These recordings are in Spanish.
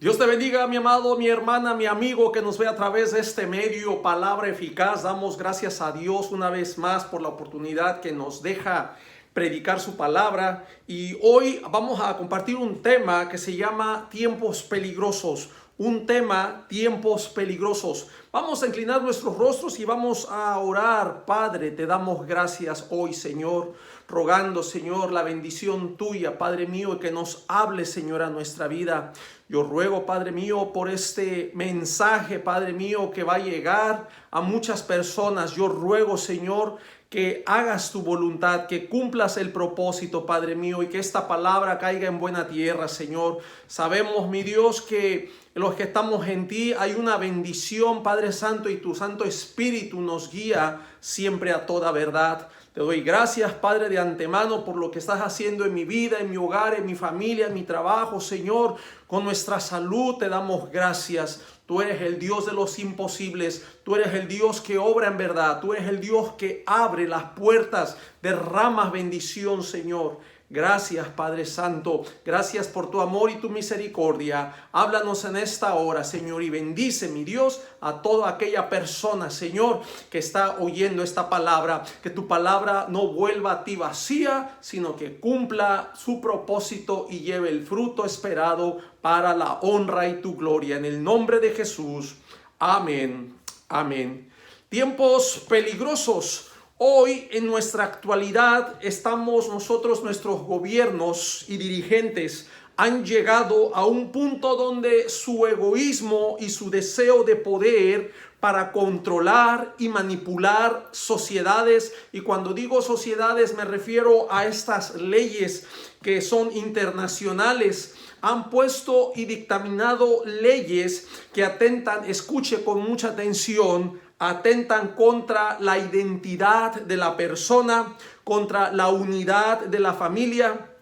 Dios te bendiga, mi amado, mi hermana, mi amigo que nos ve a través de este medio, Palabra Eficaz. Damos gracias a Dios una vez más por la oportunidad que nos deja predicar su palabra. Y hoy vamos a compartir un tema que se llama tiempos peligrosos. Un tema, tiempos peligrosos. Vamos a inclinar nuestros rostros y vamos a orar. Padre, te damos gracias hoy, Señor, rogando, Señor, la bendición tuya, Padre mío, y que nos hable, Señor, a nuestra vida. Yo ruego, Padre mío, por este mensaje, Padre mío, que va a llegar a muchas personas. Yo ruego, Señor, que hagas tu voluntad, que cumplas el propósito, Padre mío, y que esta palabra caiga en buena tierra, Señor. Sabemos, mi Dios, que los que estamos en ti hay una bendición, Padre Santo, y tu Santo Espíritu nos guía siempre a toda verdad. Te doy gracias, Padre, de antemano por lo que estás haciendo en mi vida, en mi hogar, en mi familia, en mi trabajo, Señor. Con nuestra salud te damos gracias. Tú eres el Dios de los imposibles. Tú eres el Dios que obra en verdad. Tú eres el Dios que abre las puertas, derramas bendición, Señor. Gracias, Padre Santo. Gracias por tu amor y tu misericordia. Háblanos en esta hora, Señor, y bendice, mi Dios, a toda aquella persona, Señor, que está oyendo esta palabra. Que tu palabra no vuelva a ti vacía, sino que cumpla su propósito y lleve el fruto esperado para la honra y tu gloria. En el nombre de Jesús. Amén. Amén. Tiempos peligrosos. Hoy en nuestra actualidad nuestros gobiernos y dirigentes han llegado a un punto donde su egoísmo y su deseo de poder para controlar y manipular sociedades, y cuando digo sociedades me refiero a estas leyes que son internacionales, han puesto y dictaminado leyes que atentan, escuche con mucha atención, atentan contra la identidad de la persona, contra la unidad de la familia,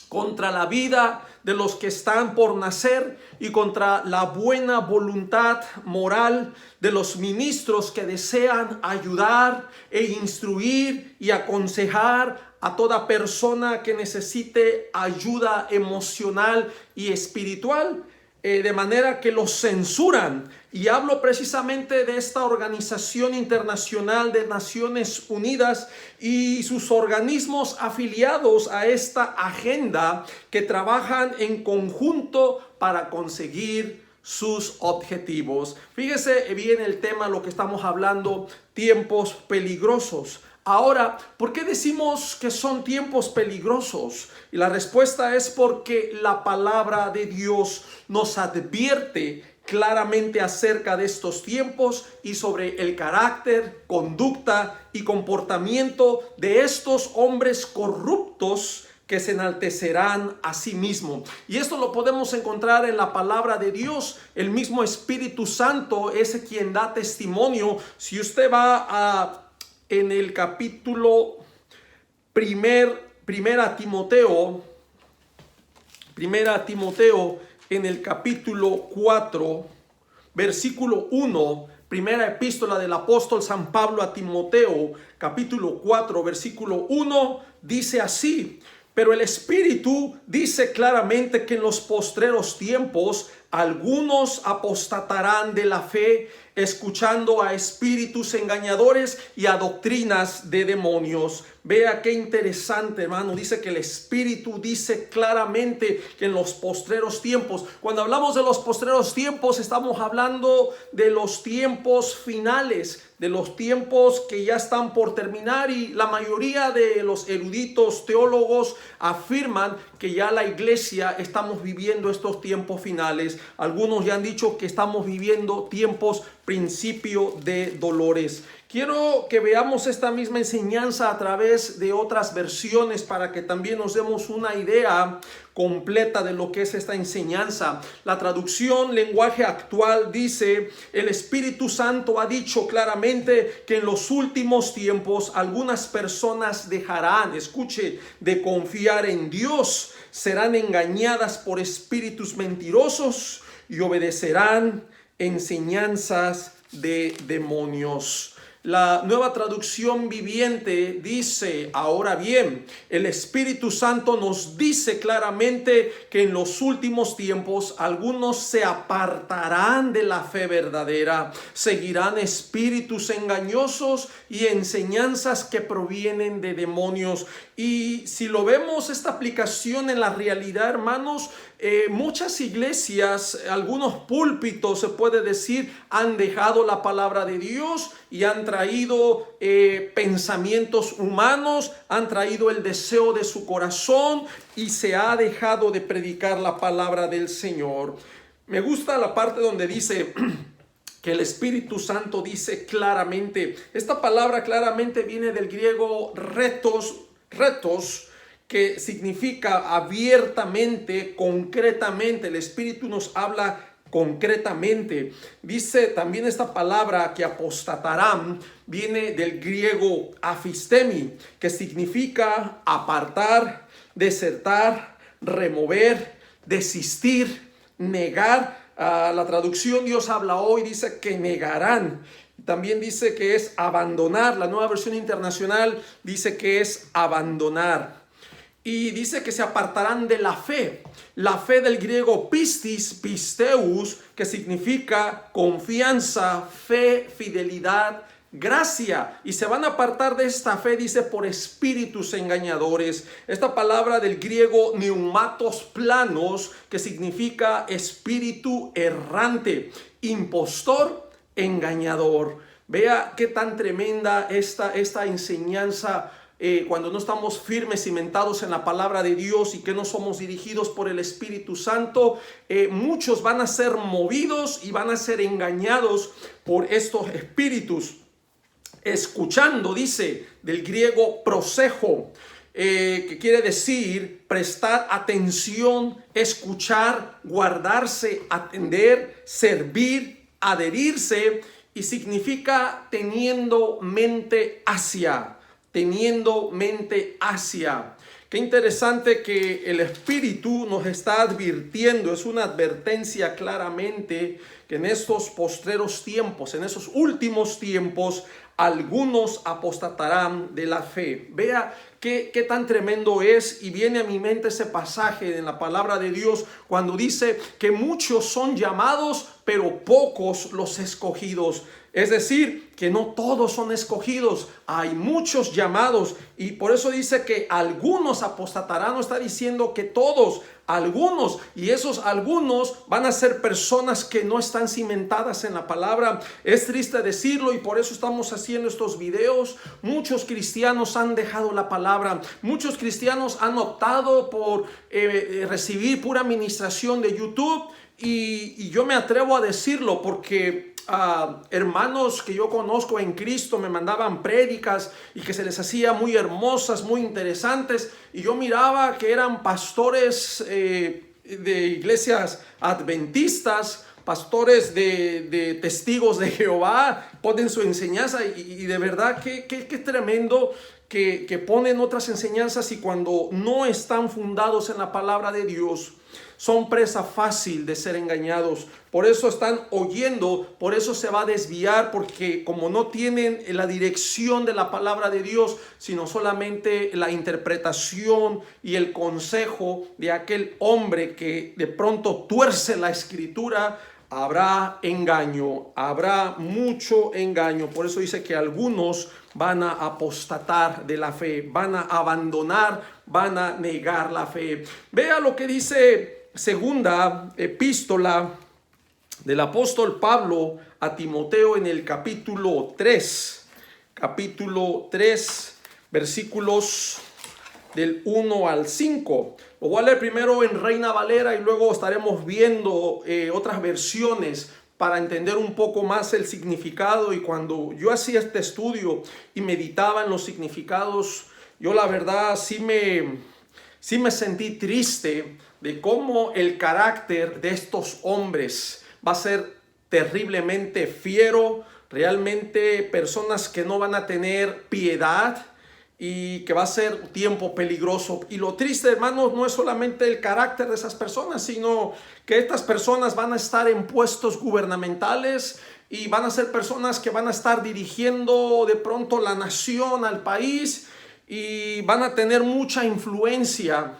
contra la vida de los que están por nacer y contra la buena voluntad moral de los ministros que desean ayudar e instruir y aconsejar a toda persona que necesite ayuda emocional y espiritual. De manera que los censuran. Y hablo precisamente de esta Organización Internacional de Naciones Unidas y sus organismos afiliados a esta agenda que trabajan en conjunto para conseguir sus objetivos. Fíjese bien el tema, lo que estamos hablando, tiempos peligrosos. Ahora, ¿por qué decimos que son tiempos peligrosos? Y la respuesta es porque la palabra de Dios nos advierte claramente acerca de estos tiempos y sobre el carácter, conducta y comportamiento de estos hombres corruptos que se enaltecerán a sí mismos. Y esto lo podemos encontrar en la palabra de Dios. El mismo Espíritu Santo es quien da testimonio. Si usted va en el capítulo primera Timoteo, en el capítulo 4, versículo 1, primera epístola del apóstol San Pablo a Timoteo, capítulo 4, versículo 1, dice así: pero el Espíritu dice claramente que en los postreros tiempos algunos apostatarán de la fe, escuchando a espíritus engañadores y a doctrinas de demonios. Vea qué interesante, hermano. Dice que el Espíritu dice claramente que en los postreros tiempos, cuando hablamos de los postreros tiempos, estamos hablando de los tiempos finales, de los tiempos que ya están por terminar, y la mayoría de los eruditos teólogos afirman que ya la iglesia estamos viviendo estos tiempos finales. Algunos ya han dicho que estamos viviendo tiempos principio de dolores. Quiero que veamos esta misma enseñanza a través de otras versiones para que también nos demos una idea completa de lo que es esta enseñanza. La traducción lenguaje actual dice: el Espíritu Santo ha dicho claramente que en los últimos tiempos algunas personas dejarán, escuche, de confiar en Dios, serán engañadas por espíritus mentirosos y obedecerán enseñanzas de demonios. La Nueva Traducción Viviente dice: ahora bien, el Espíritu Santo nos dice claramente que en los últimos tiempos algunos se apartarán de la fe verdadera, seguirán espíritus engañosos y enseñanzas que provienen de demonios. Y si lo vemos, esta aplicación en la realidad, hermanos, muchas iglesias, algunos púlpitos, se puede decir, han dejado la palabra de Dios y han traído pensamientos humanos, han traído el deseo de su corazón y se ha dejado de predicar la palabra del Señor. Me gusta la parte donde dice que el Espíritu Santo dice claramente, esta palabra claramente viene del griego retos, que significa abiertamente, concretamente. El Espíritu nos habla concretamente. Dice también esta palabra que apostatarán, viene del griego afistemi, que significa apartar, desertar, remover, desistir, negar. La traducción Dios habla hoy dice que negarán. También dice que es abandonar. La Nueva Versión Internacional dice que es abandonar. Y dice que se apartarán de la fe. La fe del griego pistis, pisteus, que significa confianza, fe, fidelidad, gracia. Y se van a apartar de esta fe, dice, por espíritus engañadores. Esta palabra del griego neumatos planos, que significa espíritu errante, impostor, engañador. Vea qué tan tremenda esta enseñanza cuando no estamos firmes, cimentados en la palabra de Dios y que no somos dirigidos por el Espíritu Santo. Muchos van a ser movidos y van a ser engañados por estos espíritus. Escuchando, dice, del griego prosejo, que quiere decir prestar atención, escuchar, guardarse, atender, servir, adherirse, y significa teniendo mente hacia. Qué interesante que el Espíritu nos está advirtiendo, es una advertencia claramente que en estos postreros tiempos, en esos últimos tiempos, algunos apostatarán de la fe. Vea qué tan tremendo es, y viene a mi mente ese pasaje en la palabra de Dios cuando dice que muchos son llamados, pero pocos los escogidos. Es decir, que no todos son escogidos, hay muchos llamados, y por eso dice que algunos apostatarán. No está diciendo que todos, algunos, y esos algunos van a ser personas que no están cimentadas en la palabra. Es triste decirlo, y por eso estamos haciendo estos videos. Muchos cristianos han dejado la palabra, muchos cristianos han optado por recibir pura administración de YouTube, y yo me atrevo a decirlo porque hermanos que yo conozco en Cristo me mandaban prédicas y que se les hacía muy hermosas, muy interesantes, y yo miraba que eran pastores de iglesias adventistas, pastores de testigos de Jehová, ponen su enseñanza, y de verdad que tremendo que ponen otras enseñanzas, y cuando no están fundados en la palabra de Dios, son presa fácil de ser engañados. Por eso están oyendo, por eso se va a desviar, porque como no tienen la dirección de la palabra de Dios, sino solamente la interpretación y el consejo de aquel hombre que de pronto tuerce la escritura, habrá engaño, habrá mucho engaño. Por eso dice que algunos van a apostatar de la fe, van a abandonar, van a negar la fe. Vea lo que dice segunda epístola del apóstol Pablo a Timoteo en el capítulo 3, versículos del 1 al 5. Lo voy a leer primero en Reina Valera y luego estaremos viendo otras versiones para entender un poco más el significado. Y cuando yo hacía este estudio y meditaba en los significados, yo la verdad sí me sentí triste de cómo el carácter de estos hombres va a ser terriblemente fiero, realmente personas que no van a tener piedad, y que va a ser tiempo peligroso. Y lo triste, hermanos, no es solamente el carácter de esas personas, sino que estas personas van a estar en puestos gubernamentales y van a ser personas que van a estar dirigiendo de pronto la nación, al país, y van a tener mucha influencia,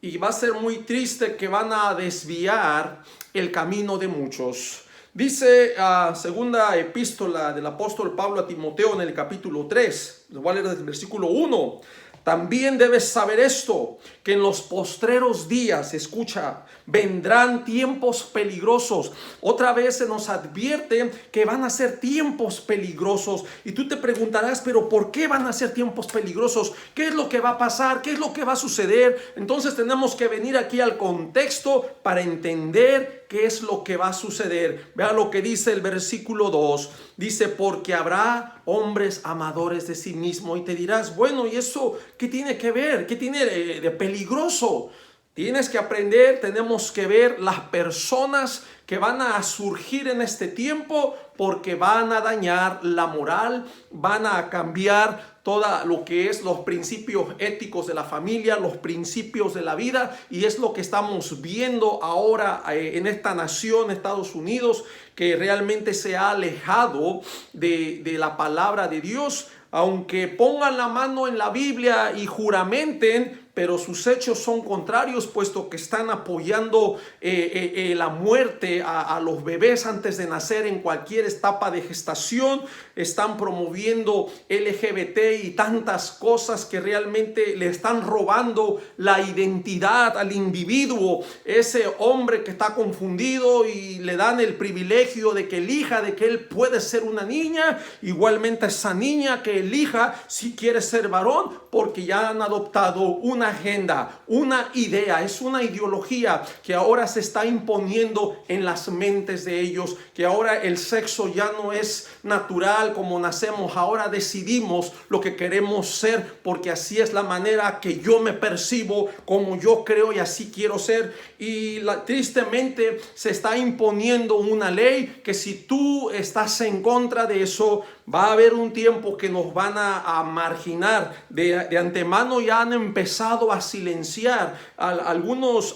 y va a ser muy triste que van a desviar el camino de muchos. Dice segunda epístola del apóstol Pablo a Timoteo en el capítulo 3, les voy a leer desde el versículo 1. También debes saber esto, que en los postreros días, escucha, vendrán tiempos peligrosos. Otra vez se nos advierte que van a ser tiempos peligrosos. Y tú te preguntarás, pero ¿por qué van a ser tiempos peligrosos? ¿Qué es lo que va a pasar? ¿Qué es lo que va a suceder? Entonces tenemos que venir aquí al contexto para entender qué es lo que va a suceder. Vea lo que dice el versículo 2. Dice, porque habrá hombres amadores de sí mismo. Y te dirás, bueno, ¿y eso qué tiene que ver? ¿Qué tiene de peligroso? Tienes que aprender, tenemos que ver las personas que van a surgir en este tiempo, porque van a dañar la moral, van a cambiar todo lo que es los principios éticos de la familia, los principios de la vida, y es lo que estamos viendo ahora en esta nación, Estados Unidos, que realmente se ha alejado de la palabra de Dios. Aunque pongan la mano en la Biblia y juramenten, pero sus hechos son contrarios, puesto que están apoyando la muerte a los bebés antes de nacer en cualquier etapa de gestación. Están promoviendo LGBT y tantas cosas que realmente le están robando la identidad al individuo. Ese hombre que está confundido y le dan el privilegio de que elija, de que él puede ser una niña, igualmente esa niña que elija si quiere ser varón, porque ya han adoptado una agenda, una idea, es una ideología que ahora se está imponiendo en las mentes de ellos, que ahora el sexo ya no es natural como nacemos, ahora decidimos lo que queremos ser, porque así es la manera que yo me percibo, como yo creo y así quiero ser. Y tristemente se está imponiendo una ley que si tú estás en contra de eso, va a haber un tiempo que nos van a marginar. De antemano ya han empezado a silenciar algunos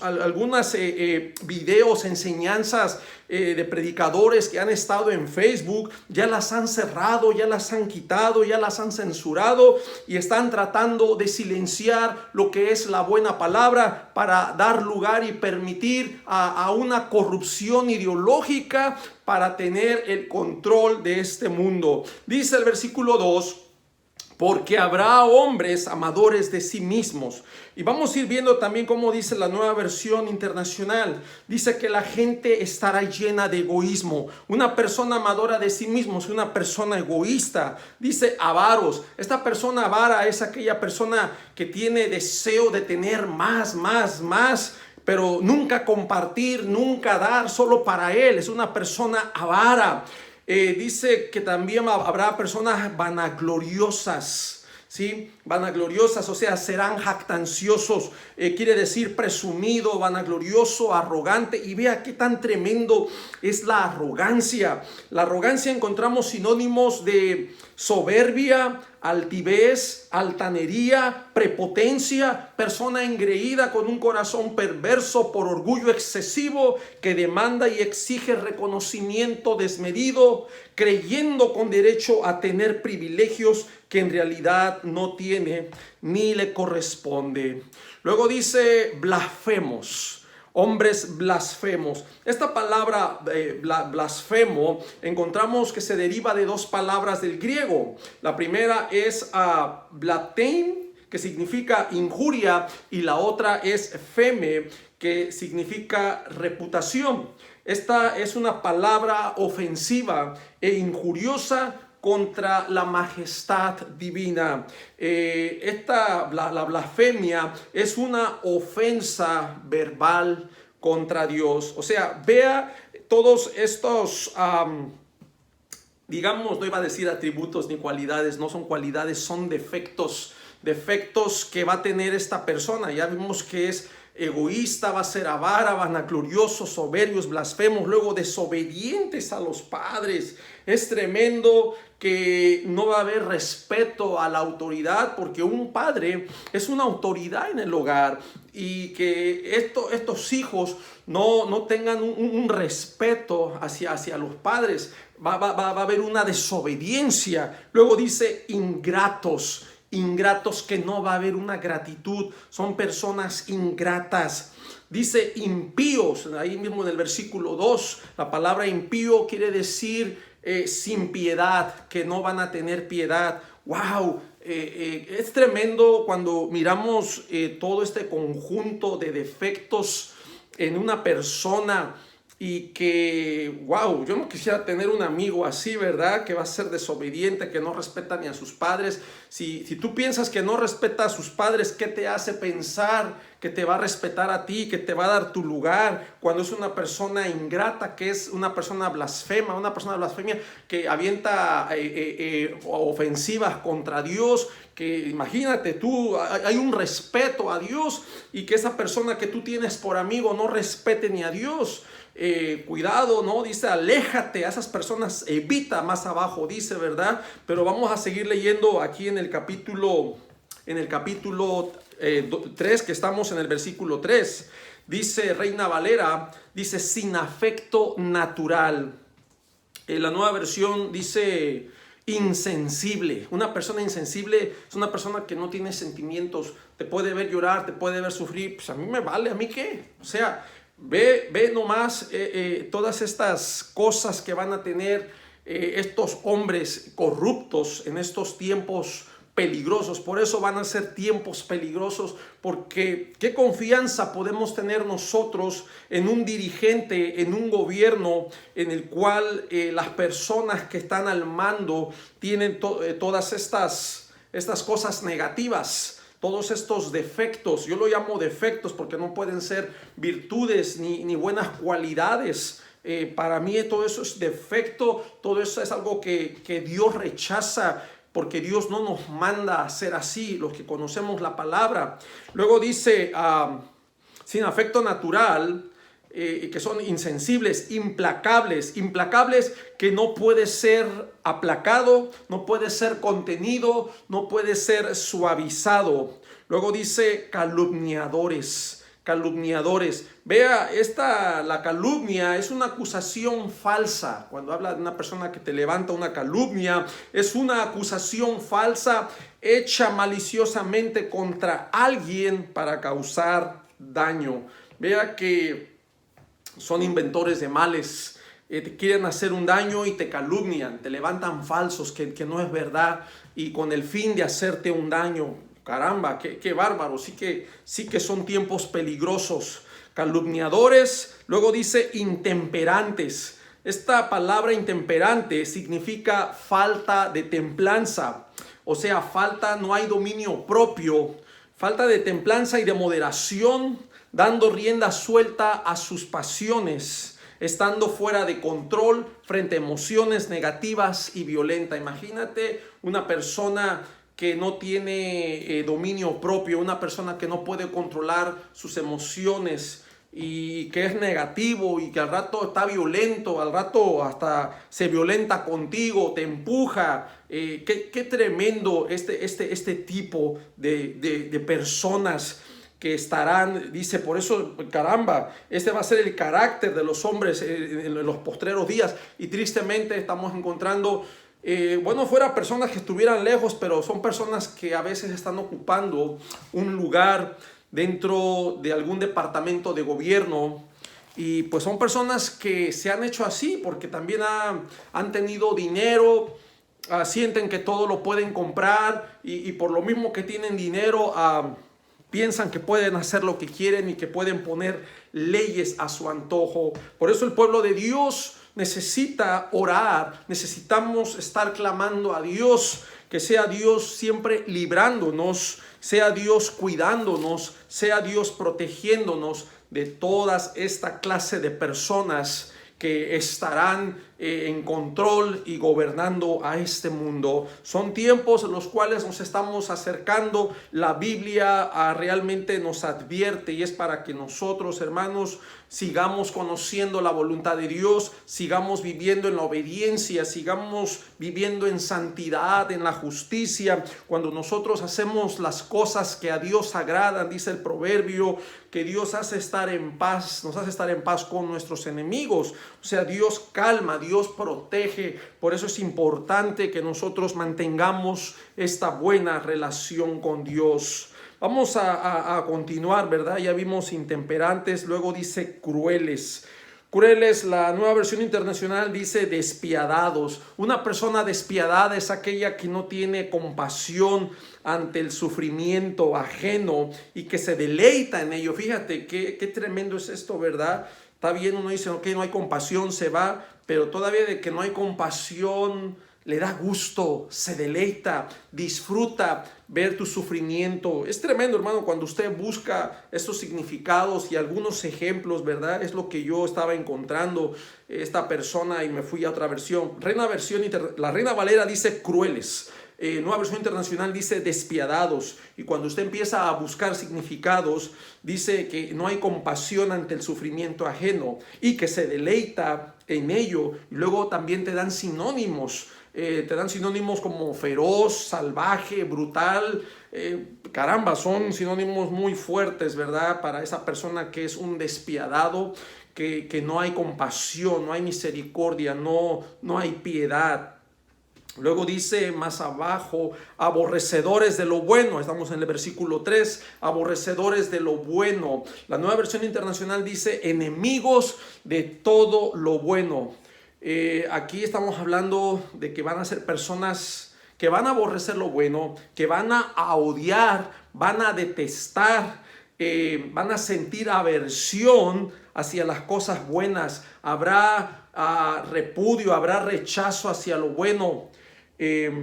videos, enseñanzas de predicadores que han estado en Facebook. Ya las han cerrado, ya las han quitado, ya las han censurado, y están tratando de silenciar lo que es la buena palabra para dar lugar y permitir a una corrupción ideológica para tener el control de este mundo. Dice el versículo 2, porque habrá hombres amadores de sí mismos. Y vamos a ir viendo también cómo dice la Nueva Versión Internacional. Dice que la gente estará llena de egoísmo. Una persona amadora de sí mismo es una persona egoísta. Dice avaros. Esta persona avara es aquella persona que tiene deseo de tener más, pero nunca compartir, nunca dar solo para él. Es una persona avara. Dice que también habrá personas vanagloriosas, ¿sí? Vanagloriosas, o sea, serán jactanciosos, quiere decir presumido, vanaglorioso, arrogante. Y vea qué tan tremendo es la arrogancia. La arrogancia encontramos sinónimos de soberbia, altivez, altanería, prepotencia, persona engreída con un corazón perverso por orgullo excesivo, que demanda y exige reconocimiento desmedido, creyendo con derecho a tener privilegios que en realidad no tiene ni le corresponde. Luego dice blasfemos. Hombres blasfemos. Esta palabra blasfemo encontramos que se deriva de dos palabras del griego. La primera es blatein, que significa injuria, y la otra es feme, que significa reputación. Esta es una palabra ofensiva e injuriosa contra la majestad divina. La blasfemia es una ofensa verbal contra Dios. O sea, vea todos estos, digamos, no iba a decir atributos ni cualidades, no son cualidades, son defectos defectos que va a tener esta persona. Ya vimos que es egoísta, va a ser avara, vanagloriosos, soberbios, blasfemos, luego desobedientes a los padres. Es tremendo que no va a haber respeto a la autoridad, porque un padre es una autoridad en el hogar, y que estos hijos no tengan un respeto hacia los padres. Va a haber una desobediencia. Luego dice ingratos que no va a haber una gratitud, son personas ingratas. Dice impíos, ahí mismo en el versículo 2, la palabra impío quiere decir sin piedad, que no van a tener piedad. ¡Wow! Es tremendo cuando miramos todo este conjunto de defectos en una persona. Y que, wow, yo no quisiera tener un amigo así, ¿verdad? Que va a ser desobediente, que no respeta ni a sus padres. Si tú piensas que no respeta a sus padres, ¿qué te hace pensar que te va a respetar a ti, que te va a dar tu lugar? Cuando es una persona ingrata, que es una persona blasfema, que avienta ofensivas contra Dios, que imagínate tú, hay un respeto a Dios, y que esa persona que tú tienes por amigo no respete ni a Dios. Cuidado, ¿no? Dice, aléjate a esas personas, evita, más abajo dice, ¿verdad? Pero vamos a seguir leyendo aquí en el capítulo 3, que estamos en el versículo 3. Dice Reina Valera, dice sin afecto natural. La nueva versión dice insensible. Una persona insensible es una persona que no tiene sentimientos. Te puede ver llorar, te puede ver sufrir. Pues a mí me vale, ¿a mí qué? O sea, ve nomás todas estas cosas que van a tener estos hombres corruptos en estos tiempos peligrosos. Por eso van a ser tiempos peligrosos, porque qué confianza podemos tener nosotros en un dirigente, en un gobierno en el cual las personas que están al mando tienen todas estas cosas negativas, todos estos defectos. Yo lo llamo defectos porque no pueden ser virtudes ni buenas cualidades. Para mí todo eso es defecto, todo eso es algo que Dios rechaza, porque Dios no nos manda a ser así, los que conocemos la palabra. Luego dice, sin afecto natural, que son insensibles, implacables que no puede ser aplacado, no puede ser contenido, no puede ser suavizado. Luego dice calumniadores. Vea, la calumnia es una acusación falsa. Cuando habla de una persona que te levanta una calumnia, es una acusación falsa hecha maliciosamente contra alguien para causar daño. Vea que son inventores de males. Te quieren hacer un daño y te calumnian, te levantan falsos que no es verdad, y con el fin de hacerte un daño. Caramba, qué bárbaro. Sí que son tiempos peligrosos. Calumniadores. Luego dice intemperantes. Esta palabra intemperante significa falta de templanza. O sea, no hay dominio propio. Falta de templanza y de moderación, dando rienda suelta a sus pasiones, estando fuera de control frente a emociones negativas y violentas. Imagínate una persona que no tiene dominio propio, una persona que no puede controlar sus emociones y que es negativo y que al rato está violento, al rato hasta se violenta contigo, te empuja. Qué tremendo este tipo de personas que estarán, dice, por eso, caramba, este va a ser el carácter de los hombres en los postreros días. Y tristemente estamos encontrando fuera personas que estuvieran lejos, pero son personas que a veces están ocupando un lugar dentro de algún departamento de gobierno, y pues son personas que se han hecho así porque también han tenido dinero, sienten que todo lo pueden comprar, y por lo mismo que tienen dinero, piensan que pueden hacer lo que quieren y que pueden poner leyes a su antojo. Por eso el pueblo de Dios necesita orar, necesitamos estar clamando a Dios, que sea Dios siempre librándonos, sea Dios cuidándonos, sea Dios protegiéndonos de todas esta clase de personas que estarán en control y gobernando a este mundo. Son tiempos en los cuales nos estamos acercando. La Biblia realmente nos advierte, y es para que nosotros, hermanos, sigamos conociendo la voluntad de Dios, sigamos viviendo en la obediencia, sigamos viviendo en santidad, en la justicia. Cuando nosotros hacemos las cosas que a Dios agradan, dice el proverbio, que Dios hace estar en paz, nos hace estar en paz con nuestros enemigos. O sea, Dios calma, Dios protege. Por eso es importante que nosotros mantengamos esta buena relación con Dios. Vamos a continuar, ¿verdad? Ya vimos intemperantes, luego dice crueles. Crueles, la Nueva Versión Internacional dice despiadados. Una persona despiadada es aquella que no tiene compasión ante el sufrimiento ajeno y que se deleita en ello. Fíjate qué tremendo es esto, ¿verdad? Está bien, uno dice, ok, no hay compasión, se va, pero todavía de que no hay compasión, le da gusto, se deleita, disfruta ver tu sufrimiento. Es tremendo, hermano, cuando usted busca estos significados y algunos ejemplos, ¿verdad? Es lo que yo estaba encontrando esta persona y me fui a otra versión. La Reina Valera dice crueles. Nueva Versión Internacional dice despiadados. Y cuando usted empieza a buscar significados, dice que no hay compasión ante el sufrimiento ajeno y que se deleita en ello. Y luego también te dan sinónimos. Te dan sinónimos como feroz, salvaje, brutal. Caramba, son sinónimos muy fuertes, ¿verdad? Para esa persona que es un despiadado, que no hay compasión, no hay misericordia, no hay piedad. Luego dice más abajo, aborrecedores de lo bueno. Estamos en el versículo 3, aborrecedores de lo bueno. La Nueva Versión Internacional dice enemigos de todo lo bueno. Aquí estamos hablando de que van a ser personas que van a aborrecer lo bueno, que van a odiar, van a detestar, van a sentir aversión hacia las cosas buenas. Habrá repudio, habrá rechazo hacia lo bueno. Es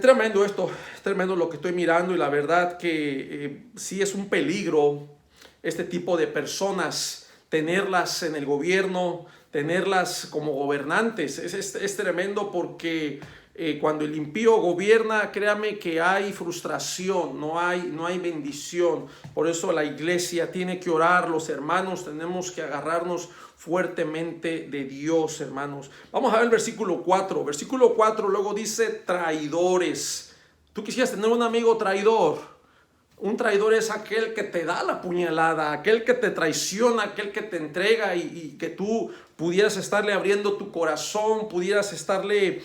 tremendo esto, es tremendo lo que estoy mirando, y la verdad que sí es un peligro este tipo de personas, tenerlas en el gobierno, tenerlas como gobernantes. Es tremendo porque cuando el impío gobierna, créame que hay frustración, no hay bendición. Por eso la iglesia tiene que orar, los hermanos tenemos que agarrarnos fuertemente de Dios, hermanos. Vamos a ver el versículo 4. Versículo 4 luego dice traidores. ¿Tú quisieras tener un amigo traidor? Un traidor es aquel que te da la puñalada, aquel que te traiciona, aquel que te entrega y que tú pudieras estarle abriendo tu corazón, pudieras estarle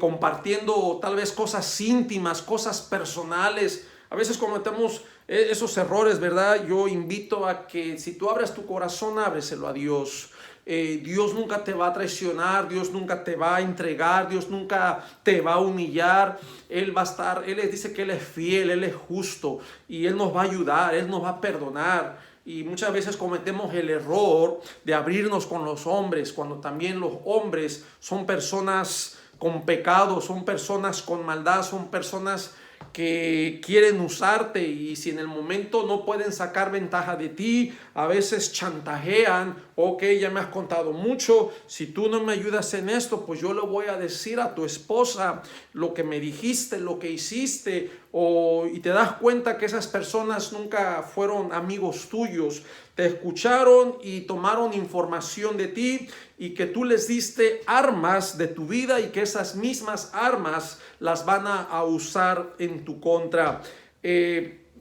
compartiendo tal vez cosas íntimas, cosas personales. A veces cometemos esos errores, ¿verdad? Yo invito a que si tú abres tu corazón, ábreselo a Dios. Dios nunca te va a traicionar, Dios nunca te va a entregar, Dios nunca te va a humillar. Él va a estar, Él dice que Él es fiel, Él es justo y Él nos va a ayudar, Él nos va a perdonar. Y muchas veces cometemos el error de abrirnos con los hombres, cuando también los hombres son personas con pecado, son personas con maldad, son personas que quieren usarte, y si en el momento no pueden sacar ventaja de ti, a veces chantajean. Ok, ya me has contado mucho, si tú no me ayudas en esto, pues yo le voy a decir a tu esposa lo que me dijiste, lo que hiciste, y te das cuenta que esas personas nunca fueron amigos tuyos, te escucharon y tomaron información de ti, y que tú les diste armas de tu vida y que esas mismas armas las van a usar en tu contra.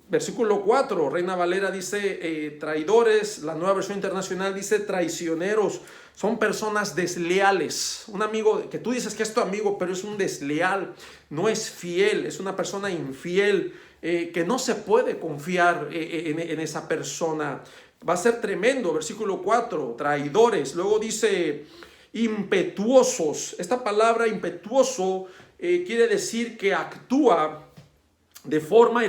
Versículo 4, Reina Valera dice traidores, la Nueva Versión Internacional dice traicioneros. Son personas desleales. Un amigo que tú dices que es tu amigo, pero es un desleal, no es fiel, es una persona infiel, que no se puede confiar en esa persona. Va a ser tremendo. Versículo 4, traidores. Luego dice impetuosos. Esta palabra impetuoso quiere decir que actúa de forma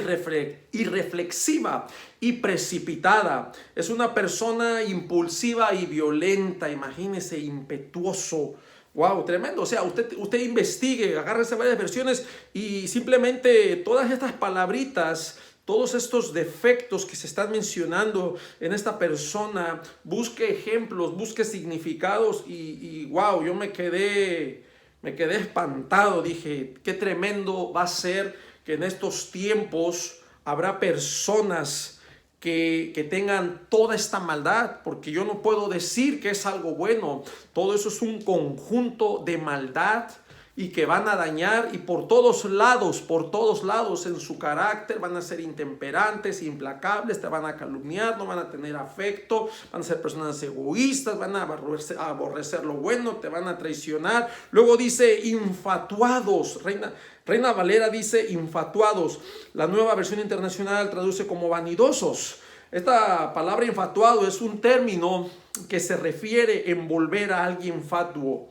irreflexiva y precipitada. Es una persona impulsiva y violenta. Imagínese, impetuoso. Wow, tremendo. O sea, usted investigue, agárrese varias versiones y simplemente todas estas palabritas todos estos defectos que se están mencionando en esta persona, busque ejemplos, busque significados y wow, yo me quedé espantado. Dije, qué tremendo va a ser que en estos tiempos habrá personas que tengan toda esta maldad, porque yo no puedo decir que es algo bueno. Todo eso es un conjunto de maldad y que van a dañar, y por todos lados en su carácter van a ser intemperantes, implacables, te van a calumniar, no van a tener afecto, van a ser personas egoístas, van a aborrecer lo bueno, te van a traicionar. Luego dice infatuados. Reina Valera dice infatuados. La Nueva Versión Internacional traduce como vanidosos. Esta palabra infatuado es un término que se refiere a envolver a alguien fatuo.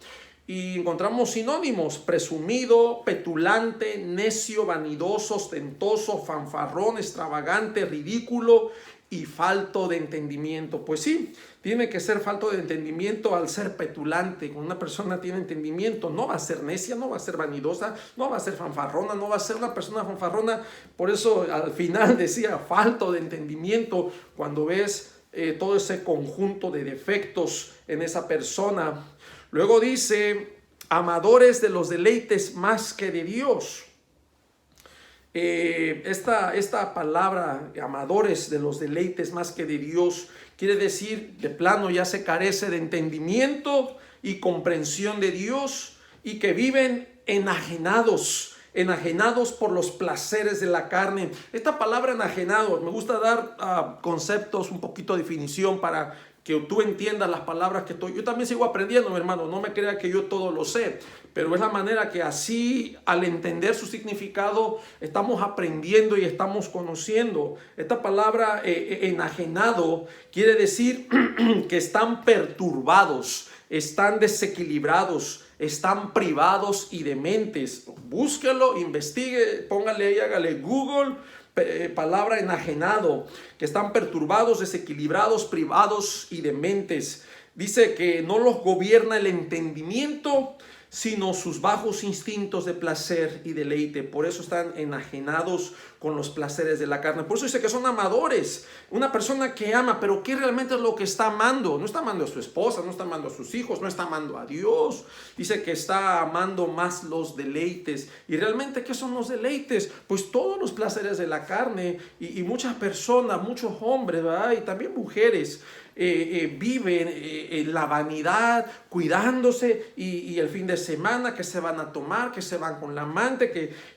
Y encontramos sinónimos: presumido, petulante, necio, vanidoso, ostentoso, fanfarrón, extravagante, ridículo y falto de entendimiento. Pues sí, tiene que ser falto de entendimiento al ser petulante. Cuando una persona tiene entendimiento, no va a ser necia, no va a ser vanidosa, no va a ser fanfarrona, no va a ser una persona fanfarrona. Por eso al final decía falto de entendimiento, cuando ves todo ese conjunto de defectos en esa persona. Luego dice, amadores de los deleites más que de Dios. Esta palabra, amadores de los deleites más que de Dios, quiere decir, de plano ya se carece de entendimiento y comprensión de Dios, y que viven enajenados por los placeres de la carne. Esta palabra enajenado, me gusta dar conceptos, un poquito de definición para que tú entiendas las palabras que yo también sigo aprendiendo, mi hermano. No me crea que yo todo lo sé, pero es la manera que así, al entender su significado, estamos aprendiendo y estamos conociendo. Esta palabra enajenado quiere decir que están perturbados, están desequilibrados, están privados y dementes. Búsquelo, investigue, póngale ahí, hágale Google, palabra enajenado, que están perturbados, desequilibrados, privados y dementes. Dice que no los gobierna el entendimiento, sino sus bajos instintos de placer y deleite. Por eso están enajenados con los placeres de la carne. Por eso dice que son amadores. Una persona que ama, pero ¿qué realmente es lo que está amando? No está amando a su esposa, no está amando a sus hijos, no está amando a Dios. Dice que está amando más los deleites. ¿Y realmente qué son los deleites? Pues todos los placeres de la carne. Y muchas personas, muchos hombres, ¿verdad? Y también mujeres, viven en la vanidad, cuidándose, y el fin de semana que se van a tomar, que se van con la amante,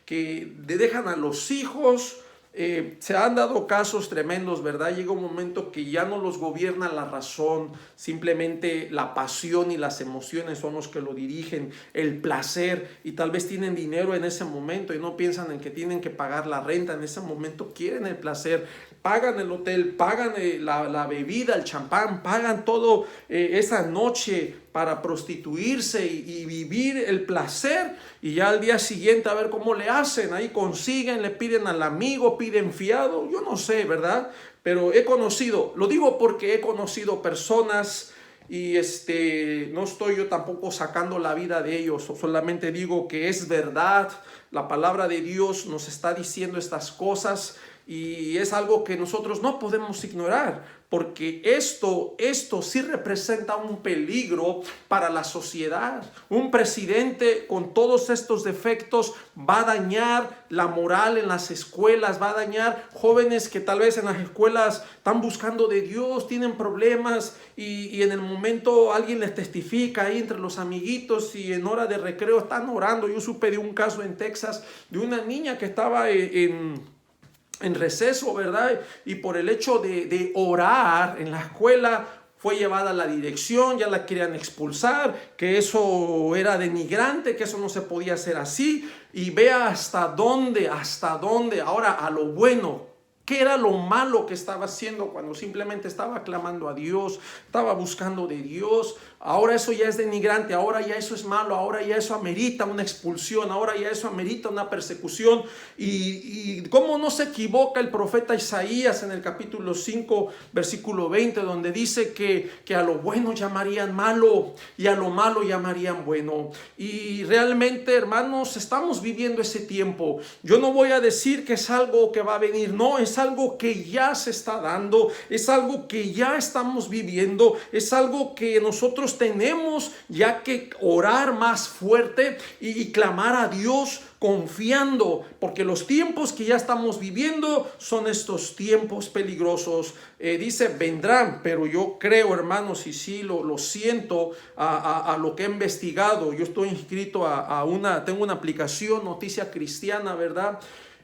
que dejan a los hijos. Se han dado casos tremendos, ¿verdad? Llega un momento que ya no los gobierna la razón, simplemente la pasión y las emociones son los que lo dirigen, el placer, y tal vez tienen dinero en ese momento y no piensan en que tienen que pagar la renta. En ese momento quieren el placer, pagan el hotel, pagan la bebida, el champán, pagan todo esa noche para prostituirse y vivir el placer, y ya al día siguiente a ver cómo le hacen. Ahí consiguen, le piden al amigo, piden fiado, yo no sé, ¿verdad? Pero he conocido, lo digo porque he conocido personas, y no estoy yo tampoco sacando la vida de ellos, solamente digo que es verdad. La palabra de Dios nos está diciendo estas cosas, y es algo que nosotros no podemos ignorar, porque esto sí representa un peligro para la sociedad. Un presidente con todos estos defectos va a dañar la moral en las escuelas, va a dañar jóvenes que tal vez en las escuelas están buscando de Dios, tienen problemas, y en el momento alguien les testifica ahí entre los amiguitos, y en hora de recreo están orando. Yo supe de un caso en Texas de una niña que estaba en receso, ¿verdad? Y por el hecho de orar en la escuela fue llevada a la dirección, ya la querían expulsar, que eso era denigrante, que eso no se podía hacer así. Y vea hasta dónde. Ahora, a lo bueno, ¿Qué era lo malo que estaba haciendo cuando simplemente estaba clamando a Dios, estaba buscando de Dios? Ahora eso ya es denigrante, ahora ya eso es malo, ahora ya eso amerita una expulsión, ahora ya eso amerita una persecución. Y cómo no se equivoca el profeta Isaías en el capítulo 5, versículo 20, donde dice que a lo bueno llamarían malo y a lo malo llamarían bueno. Y realmente, hermanos, estamos viviendo ese tiempo. Yo no voy a decir que es algo que va a venir, no, es algo que ya se está dando, es algo que ya estamos viviendo, es algo que nosotros tenemos ya que orar más fuerte y clamar a Dios confiando, porque los tiempos que ya estamos viviendo son estos tiempos peligrosos. Dice vendrán, pero yo creo, hermanos, y sí lo siento a lo que he investigado. Yo estoy inscrito tengo una aplicación Noticia Cristiana, ¿verdad?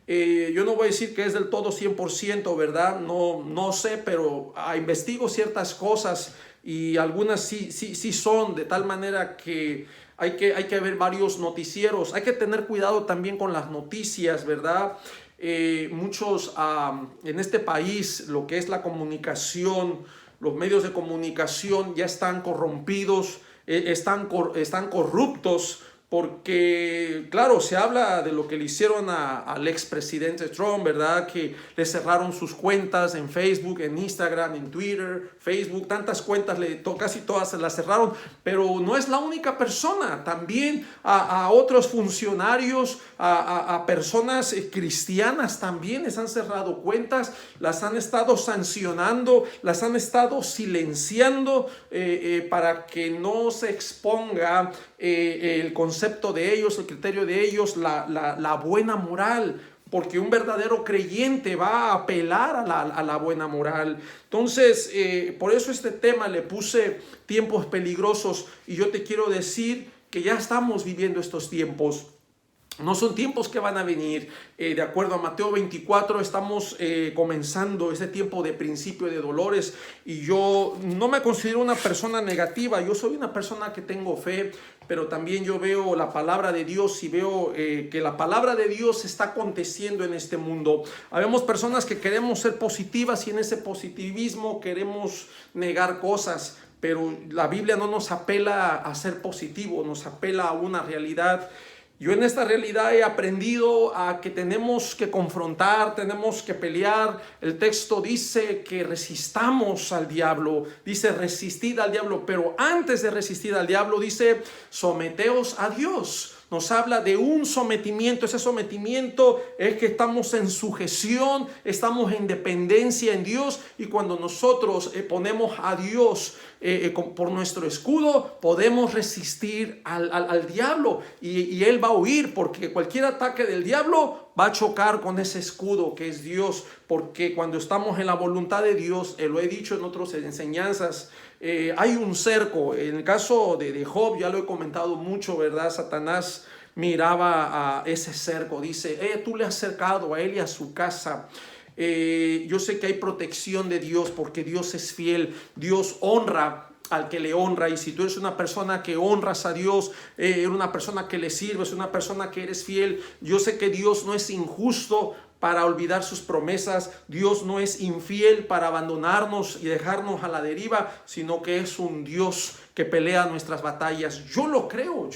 Yo no voy a decir que es del todo 100%, ¿verdad? No sé, pero investigo ciertas cosas y algunas sí son de tal manera que hay que ver varios noticieros. Hay que tener cuidado también con las noticias, ¿verdad? Muchos en este país, lo que es la comunicación, los medios de comunicación ya están corrompidos, están corruptos. Porque, claro, se habla de lo que le hicieron al expresidente Trump, ¿verdad? Que le cerraron sus cuentas en Facebook, en Instagram, en Twitter, Facebook, tantas cuentas, casi todas se las cerraron. Pero no es la única persona, también a otros funcionarios, a personas cristianas también les han cerrado cuentas, las han estado sancionando, las han estado silenciando para que no se exponga el concepto de ellos, el criterio de ellos, la buena moral, porque un verdadero creyente va a apelar a la buena moral. Entonces, por eso este tema le puse tiempos peligrosos, y yo te quiero decir que ya estamos viviendo estos tiempos. No son tiempos que van a venir. De acuerdo a Mateo 24, estamos comenzando ese tiempo de principio de dolores. Y yo no me considero una persona negativa. Yo soy una persona que tengo fe, pero también yo veo la palabra de Dios y veo que la palabra de Dios está aconteciendo en este mundo. Habemos personas que queremos ser positivas y en ese positivismo queremos negar cosas. Pero la Biblia no nos apela a ser positivo, nos apela a una realidad. Yo en esta realidad he aprendido a que tenemos que confrontar, tenemos que pelear. El texto dice que resistamos al diablo, dice resistid al diablo, pero antes de resistir al diablo dice someteos a Dios. Nos habla de un sometimiento. Ese sometimiento es que estamos en sujeción, estamos en dependencia en Dios, y cuando nosotros ponemos a Dios por nuestro escudo, podemos resistir al diablo y él va a huir, porque cualquier ataque del diablo va a chocar con ese escudo que es Dios, porque cuando estamos en la voluntad de Dios, lo he dicho en otras enseñanzas, hay un cerco. En el caso de Job, ya lo he comentado mucho, ¿verdad? Satanás miraba a ese cerco, dice, tú le has cercado a él y a su casa. Yo sé que hay protección de Dios porque Dios es fiel, Dios honra al que le honra, y si tú eres una persona que honras a Dios, eres una persona que le sirves, una persona que eres fiel, yo sé que Dios no es injusto para olvidar sus promesas. Dios no es infiel para abandonarnos y dejarnos a la deriva, sino que es un Dios que pelea nuestras batallas. Yo lo creo,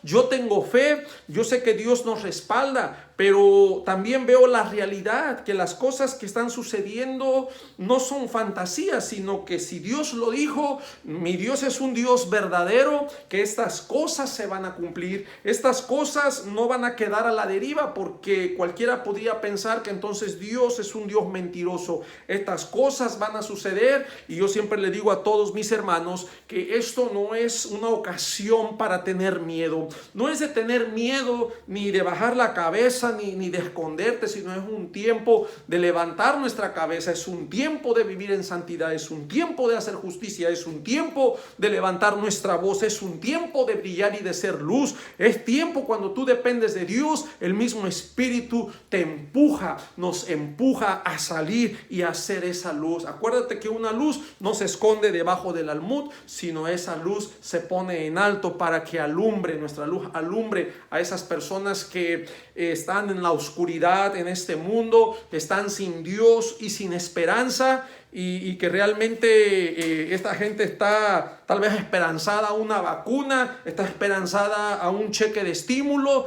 yo tengo fe, yo sé que Dios nos respalda, pero también veo la realidad, que las cosas que están sucediendo no son fantasías, sino que si Dios lo dijo, mi Dios es un Dios verdadero, que estas cosas se van a cumplir, estas cosas no van a quedar a la deriva, porque cualquiera podría pensar que entonces Dios es un Dios mentiroso. Estas cosas van a suceder, y yo siempre le digo a todos mis hermanos que esto no es una ocasión para tener miedo, no es de tener miedo ni de bajar la cabeza ni de esconderte, sino es un tiempo de levantar nuestra cabeza, es un tiempo de vivir en santidad, es un tiempo de hacer justicia, es un tiempo de levantar nuestra voz, es un tiempo de brillar y de ser luz. Es tiempo cuando tú dependes de Dios, el mismo Espíritu te empuja, nos empuja a salir y a hacer esa luz. Acuérdate que una luz no se esconde debajo del almud, sino sino esa luz se pone en alto para que alumbre, nuestra luz alumbre a esas personas que están en la oscuridad en este mundo, están sin Dios y sin esperanza. Y que realmente esta gente está tal vez esperanzada a una vacuna, está esperanzada a un cheque de estímulo,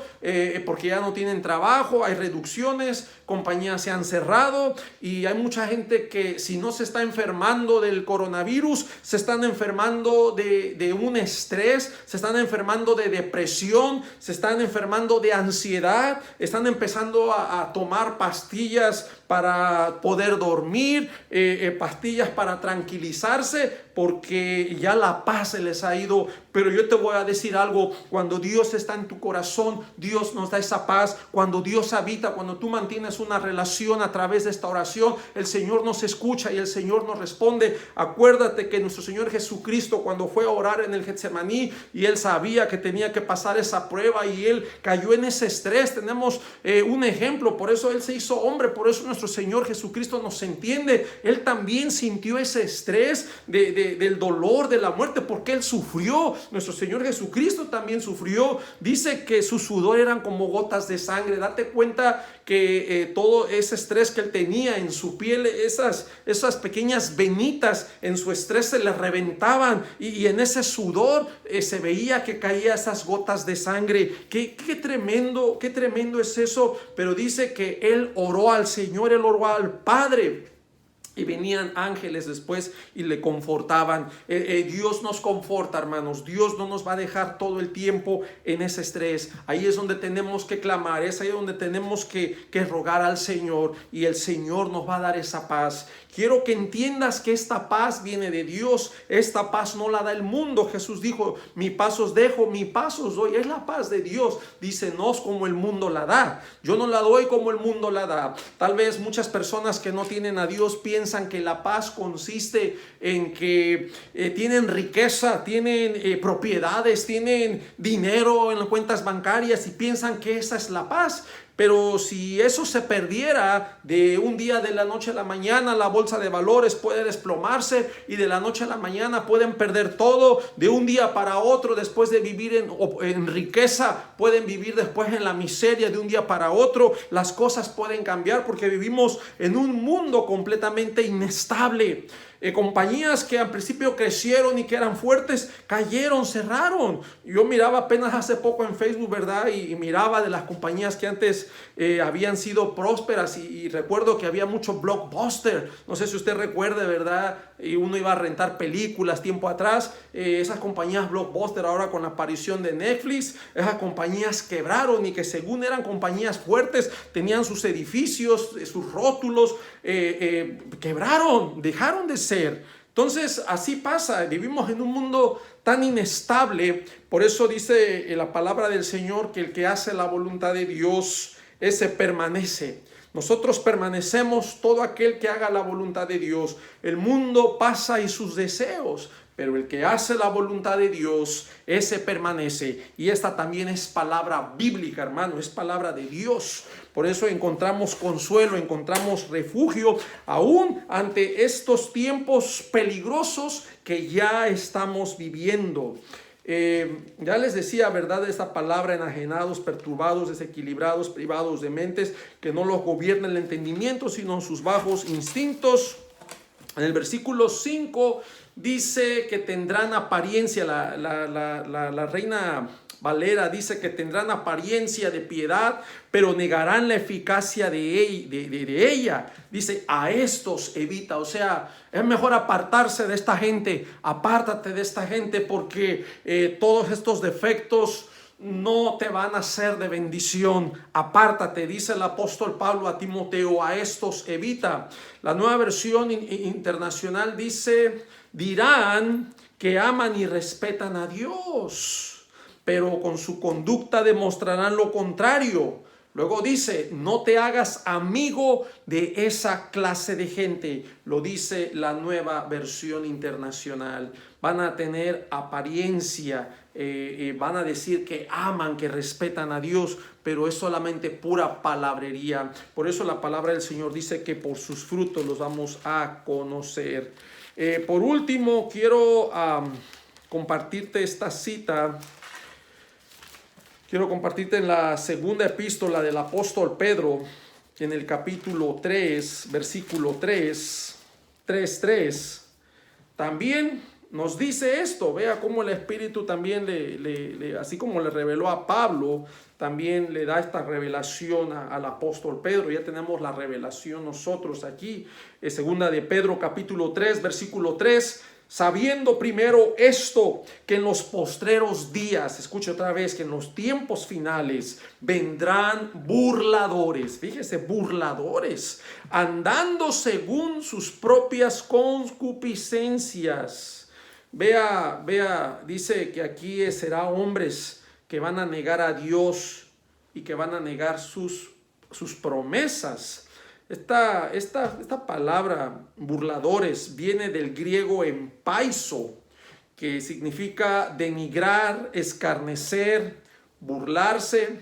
porque ya no tienen trabajo, hay reducciones, compañías se han cerrado y hay mucha gente que si no se está enfermando del coronavirus, se están enfermando de un estrés, se están enfermando de depresión, se están enfermando de ansiedad, están empezando a tomar pastillas para poder dormir, pastillas para tranquilizarse, porque ya la paz se les ha ido. Pero yo te voy a decir algo: cuando Dios está en tu corazón, Dios nos da esa paz. Cuando Dios habita, cuando tú mantienes una relación a través de esta oración, el Señor nos escucha y el Señor nos responde. Acuérdate que nuestro Señor Jesucristo, cuando fue a orar en el Getsemaní y Él sabía que tenía que pasar esa prueba y Él cayó en ese estrés, tenemos un ejemplo. Por eso Él se hizo hombre, por eso nuestro Señor Jesucristo nos entiende. Él también sintió ese estrés del dolor, de la muerte, porque Él sufrió. Nuestro Señor Jesucristo también sufrió. Dice que su sudor eran como gotas de sangre. Date cuenta que todo ese estrés que Él tenía en su piel, esas pequeñas venitas en su estrés se le reventaban, y en ese sudor se veía que caía esas gotas de sangre. Qué tremendo es eso. Pero dice que Él oró al Señor, Él oró al Padre, y venían ángeles después y le confortaban. Dios nos conforta, hermanos. Dios no nos va a dejar todo el tiempo en ese estrés. Ahí es donde tenemos que clamar, es ahí donde tenemos que rogar al Señor, y el Señor nos va a dar esa paz. Quiero que entiendas que esta paz viene de Dios. Esta paz no la da el mundo. Jesús dijo: mi paz os dejo, mi paz os doy. Es la paz de Dios. Dice: no es como el mundo la da. Yo no la doy como el mundo la da. Tal vez muchas personas que no tienen a Dios piensan que la paz consiste en que tienen riqueza, tienen propiedades, tienen dinero en las cuentas bancarias, y piensan que esa es la paz. Pero si eso se perdiera de un día, de la noche a la mañana, la bolsa de valores puede desplomarse, y de la noche a la mañana pueden perder todo. De un día para otro, después de vivir en riqueza, pueden vivir después en la miseria. De un día para otro las cosas pueden cambiar, porque vivimos en un mundo completamente inestable. Compañías que al principio crecieron y que eran fuertes, cayeron, cerraron. Yo miraba apenas hace poco en Facebook, ¿verdad? Y miraba de las compañías que antes habían sido prósperas, y recuerdo que había mucho Blockbuster. No sé si usted recuerde, ¿verdad? Y uno iba a rentar películas tiempo atrás. Esas compañías Blockbuster, ahora con la aparición de Netflix, esas compañías quebraron, y que según eran compañías fuertes, tenían sus edificios, sus rótulos, quebraron, dejaron de ser. Entonces así pasa, vivimos en un mundo tan inestable. Por eso dice la palabra del Señor que el que hace la voluntad de Dios, ese permanece. Nosotros permanecemos, todo aquel que haga la voluntad de Dios. El mundo pasa y sus deseos, pero el que hace la voluntad de Dios, ese permanece. Y esta también es palabra bíblica, hermano, es palabra de Dios. Por eso encontramos consuelo, encontramos refugio, aún ante estos tiempos peligrosos que ya estamos viviendo. Ya les decía, ¿verdad? Esta palabra: enajenados, perturbados, desequilibrados, privados de mentes, que no los gobierna el entendimiento, sino sus bajos instintos. En el versículo 5 dice que tendrán apariencia, la Reina Valera dice que tendrán apariencia de piedad, pero negarán la eficacia de ella. Dice: a estos evita. O sea, es mejor apartarse de esta gente. Apártate de esta gente, porque todos estos defectos no te van a ser de bendición. Apártate, dice el apóstol Pablo a Timoteo: a estos evita. La Nueva Versión Internacional dice: dirán que aman y respetan a Dios, pero con su conducta demostrarán lo contrario. Luego dice: no te hagas amigo de esa clase de gente. Lo dice la Nueva Versión Internacional. Van a tener apariencia, van a decir que aman, que respetan a Dios, pero es solamente pura palabrería. Por eso la palabra del Señor dice que por sus frutos los vamos a conocer. Por último, quiero compartirte esta cita. Quiero compartirte en la segunda epístola del apóstol Pedro, en el capítulo 3, versículo 3. También nos dice esto. Vea cómo el Espíritu también así como le reveló a Pablo, también le da esta revelación al apóstol Pedro. Ya tenemos la revelación nosotros aquí. Segunda de Pedro capítulo 3, versículo 3. Sabiendo primero esto, que en los postreros días, escuche otra vez, que en los tiempos finales vendrán burladores, fíjese, burladores, andando según sus propias concupiscencias. Vea, dice que aquí será hombres que van a negar a Dios y que van a negar sus promesas. Esta palabra burladores viene del griego empaizo, que significa denigrar, escarnecer, burlarse.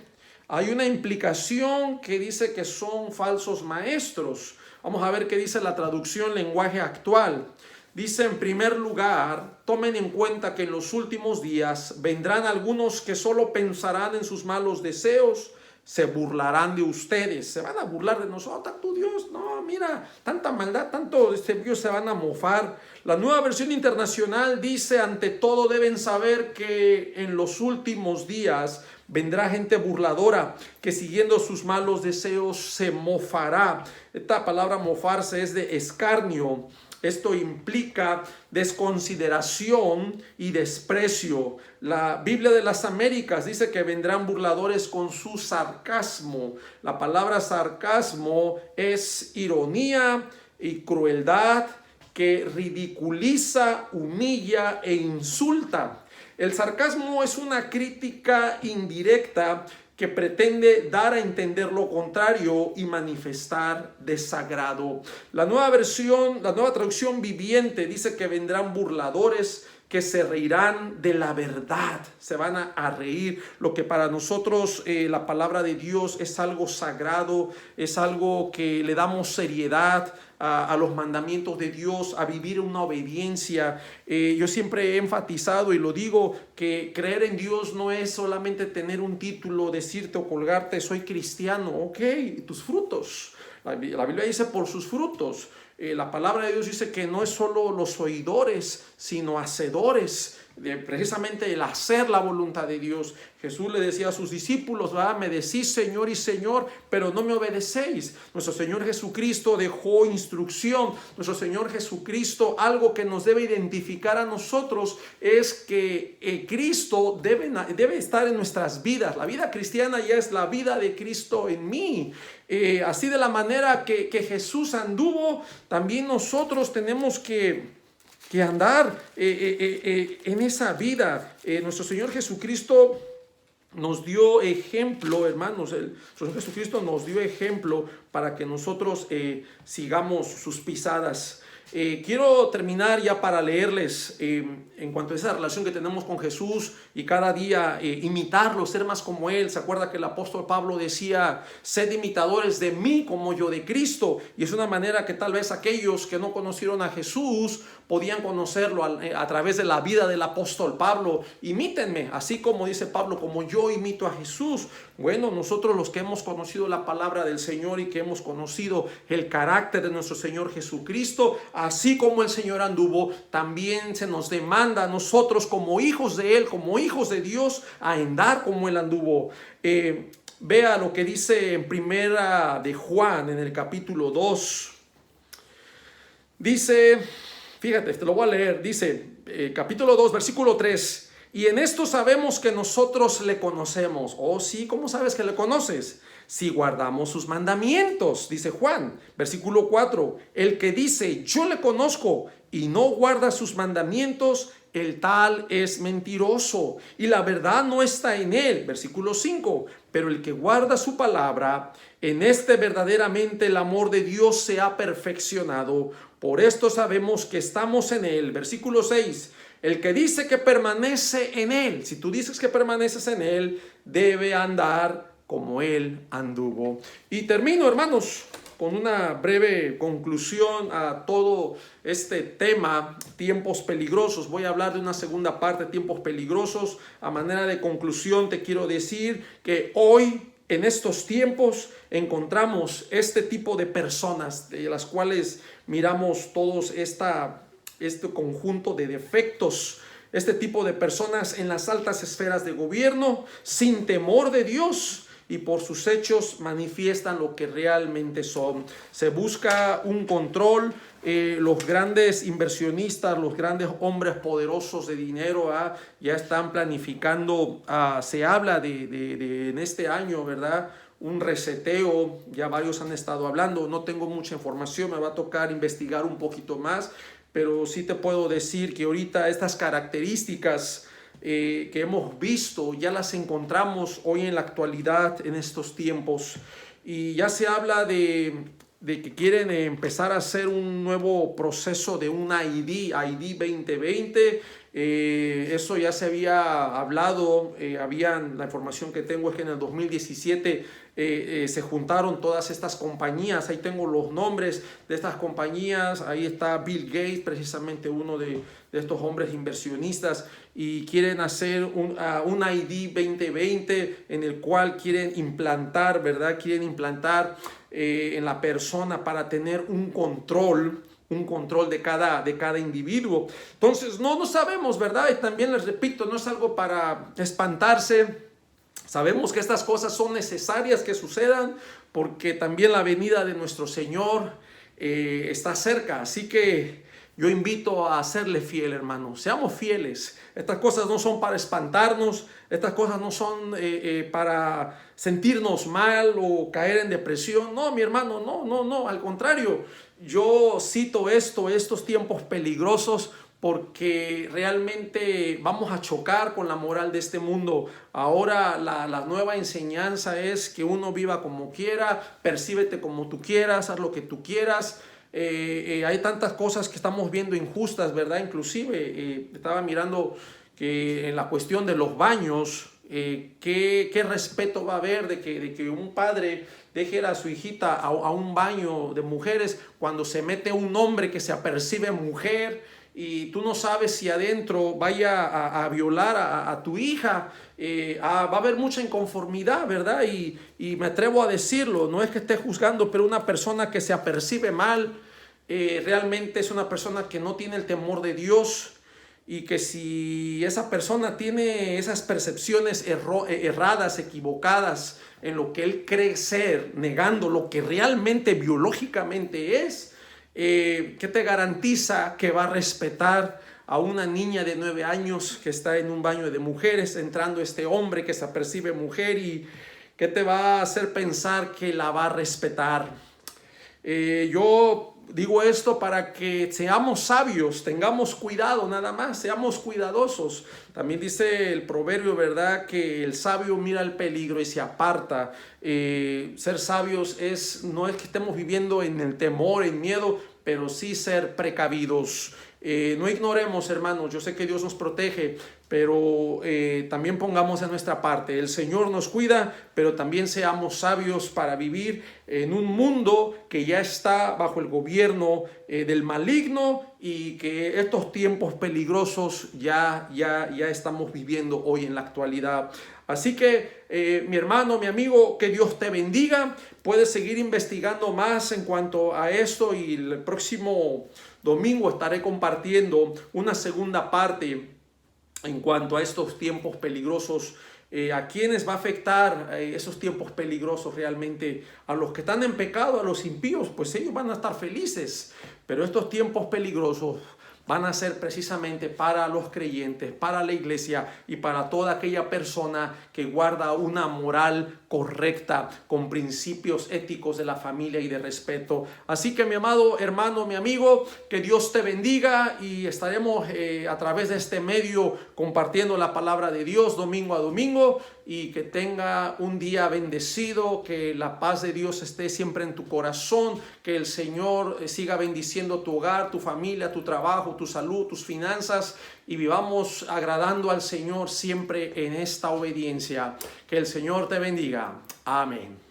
Hay una implicación que dice que son falsos maestros. Vamos a ver qué dice la traducción lenguaje actual. Dice, en primer lugar, tomen en cuenta que en los últimos días vendrán algunos que solo pensarán en sus malos deseos, se burlarán de ustedes, se van a burlar de nosotros. Tu Dios, no, mira, tanta maldad, tanto Dios, se van a mofar. La Nueva Versión Internacional dice, ante todo deben saber que en los últimos días vendrá gente burladora que siguiendo sus malos deseos se mofará. Esta palabra mofarse es de escarnio. Esto implica desconsideración y desprecio. La Biblia de las Américas dice que vendrán burladores con su sarcasmo. La palabra sarcasmo es ironía y crueldad que ridiculiza, humilla e insulta. El sarcasmo es una crítica indirecta que pretende dar a entender lo contrario y manifestar desagrado. La nueva traducción viviente dice que vendrán burladores que se reirán de la verdad, se van a reír. Lo que para nosotros la palabra de Dios es algo sagrado, es algo que le damos seriedad a los mandamientos de Dios, a vivir una obediencia. Yo siempre he enfatizado y lo digo, que creer en Dios no es solamente tener un título, decirte o colgarte, soy cristiano, ok, tus frutos. La Biblia dice por sus frutos. La palabra de Dios dice que no es solo los oidores, sino hacedores. Precisamente el hacer la voluntad de Dios. Jesús le decía a sus discípulos, ¿verdad? Me decís Señor y Señor, pero no me obedecéis. Nuestro Señor Jesucristo dejó instrucción. Nuestro Señor Jesucristo, algo que nos debe identificar a nosotros es que Cristo debe estar en nuestras vidas. La vida cristiana ya es la vida de Cristo en mí. Así de la manera que Jesús anduvo, también nosotros tenemos que andar en esa vida. Nuestro Señor Jesucristo nos dio ejemplo, hermanos. El Señor Jesucristo nos dio ejemplo para que nosotros sigamos sus pisadas. Quiero terminar ya para leerles en cuanto a esa relación que tenemos con Jesús y cada día imitarlo, ser más como Él. ¿Se acuerda que el apóstol Pablo decía, sed imitadores de mí como yo de Cristo? Y es una manera que tal vez aquellos que no conocieron a Jesús podían conocerlo a través de la vida del apóstol Pablo. Imítenme, así como dice Pablo, como yo imito a Jesús. Bueno, nosotros los que hemos conocido la palabra del Señor y que hemos conocido el carácter de nuestro Señor Jesucristo, así como el Señor anduvo, también se nos demanda a nosotros como hijos de Él, como hijos de Dios, a andar como Él anduvo. Vea lo que dice en primera de Juan, en el capítulo 2. Dice, fíjate, te lo voy a leer, dice, capítulo 2, versículo 3. Y en esto sabemos que nosotros le conocemos. Oh, sí, ¿cómo sabes que le conoces? Si guardamos sus mandamientos, dice Juan, versículo 4. El que dice, yo le conozco y no guarda sus mandamientos, el tal es mentiroso y la verdad no está en él. Versículo 5. Pero el que guarda su palabra, en este verdaderamente el amor de Dios se ha perfeccionado. Por esto sabemos que estamos en él. Versículo 6. El que dice que permanece en él, si tú dices que permaneces en él, debe andar como él anduvo. Y termino, hermanos, con una breve conclusión a todo este tema, tiempos peligrosos. Voy a hablar de una segunda parte, tiempos peligrosos. A manera de conclusión te quiero decir que hoy, en estos tiempos, encontramos este tipo de personas de las cuales miramos todos este conjunto de defectos. Este tipo de personas en las altas esferas de gobierno, sin temor de Dios, y por sus hechos manifiestan lo que realmente son. Se busca un control. Los grandes inversionistas, los grandes hombres poderosos de dinero ya están planificando. Se habla de en este año, ¿verdad?, un reseteo. Ya varios han estado hablando. No tengo mucha información, me va a tocar investigar un poquito más, pero sí te puedo decir que ahorita estas características que hemos visto ya las encontramos hoy en la actualidad, en estos tiempos. Y ya se habla de que quieren empezar a hacer un nuevo proceso de un ID 2020. Eso ya se había hablado. La información que tengo es que en el 2017 se juntaron todas estas compañías. Ahí tengo los nombres de estas compañías. Ahí está Bill Gates, precisamente uno de estos hombres inversionistas, y quieren hacer un ID 2020 en el cual quieren implantar, ¿verdad? Quieren implantar en la persona para tener un control de cada individuo. Entonces no sabemos, ¿verdad? Y también les repito, no es algo para espantarse. Sabemos que estas cosas son necesarias que sucedan, porque también la venida de nuestro Señor está cerca. Así que yo invito a serle fiel, hermano. Seamos fieles. Estas cosas no son para espantarnos. Estas cosas no son para sentirnos mal o caer en depresión. No, mi hermano, no. Al contrario, yo cito estos tiempos peligrosos, porque realmente vamos a chocar con la moral de este mundo. Ahora la nueva enseñanza es que uno viva como quiera, percíbete como tú quieras, haz lo que tú quieras. Hay tantas cosas que estamos viendo injustas, ¿verdad? Inclusive estaba mirando que en la cuestión de los baños, ¿qué respeto va a haber de que un padre deje a su hijita a un baño de mujeres cuando se mete un hombre que se apercibe mujer? Y tú no sabes si adentro vaya a violar a tu hija. Va a haber mucha inconformidad, ¿verdad? Y me atrevo a decirlo, no es que esté juzgando, pero una persona que se apercibe mal, realmente es una persona que no tiene el temor de Dios. Y que si esa persona tiene esas percepciones erradas, equivocadas en lo que él cree ser, negando lo que realmente biológicamente es, ¿qué te garantiza que va a respetar a una niña de 9 años que está en un baño de mujeres, entrando este hombre que se apercibe mujer, y qué te va a hacer pensar que la va a respetar? Yo digo esto para que seamos sabios, tengamos cuidado, nada más, seamos cuidadosos. También dice el proverbio, ¿verdad?, que el sabio mira el peligro y se aparta. Ser sabios no es que estemos viviendo en el temor, en miedo, pero sí ser precavidos. No ignoremos, hermanos, yo sé que Dios nos protege, pero también pongamos en nuestra parte. El Señor nos cuida, pero también seamos sabios para vivir en un mundo que ya está bajo el gobierno del maligno, y que estos tiempos peligrosos ya estamos viviendo hoy en la actualidad. Así que mi hermano, mi amigo, que Dios te bendiga. Puedes seguir investigando más en cuanto a esto, y el próximo domingo estaré compartiendo una segunda parte en cuanto a estos tiempos peligrosos. ¿A quiénes va a afectar esos tiempos peligrosos realmente? A los que están en pecado, a los impíos, pues ellos van a estar felices. Pero estos tiempos peligrosos van a ser precisamente para los creyentes, para la iglesia y para toda aquella persona que guarda una moral correcta, con principios éticos de la familia y de respeto. Así que, mi amado hermano, mi amigo, que Dios te bendiga, y estaremos a través de este medio compartiendo la palabra de Dios domingo a domingo, y que tenga un día bendecido, que la paz de Dios esté siempre en tu corazón, que el Señor siga bendiciendo tu hogar, tu familia, tu trabajo, tu salud, tus finanzas, y vivamos agradando al Señor siempre en esta obediencia. Que el Señor te bendiga. Amén.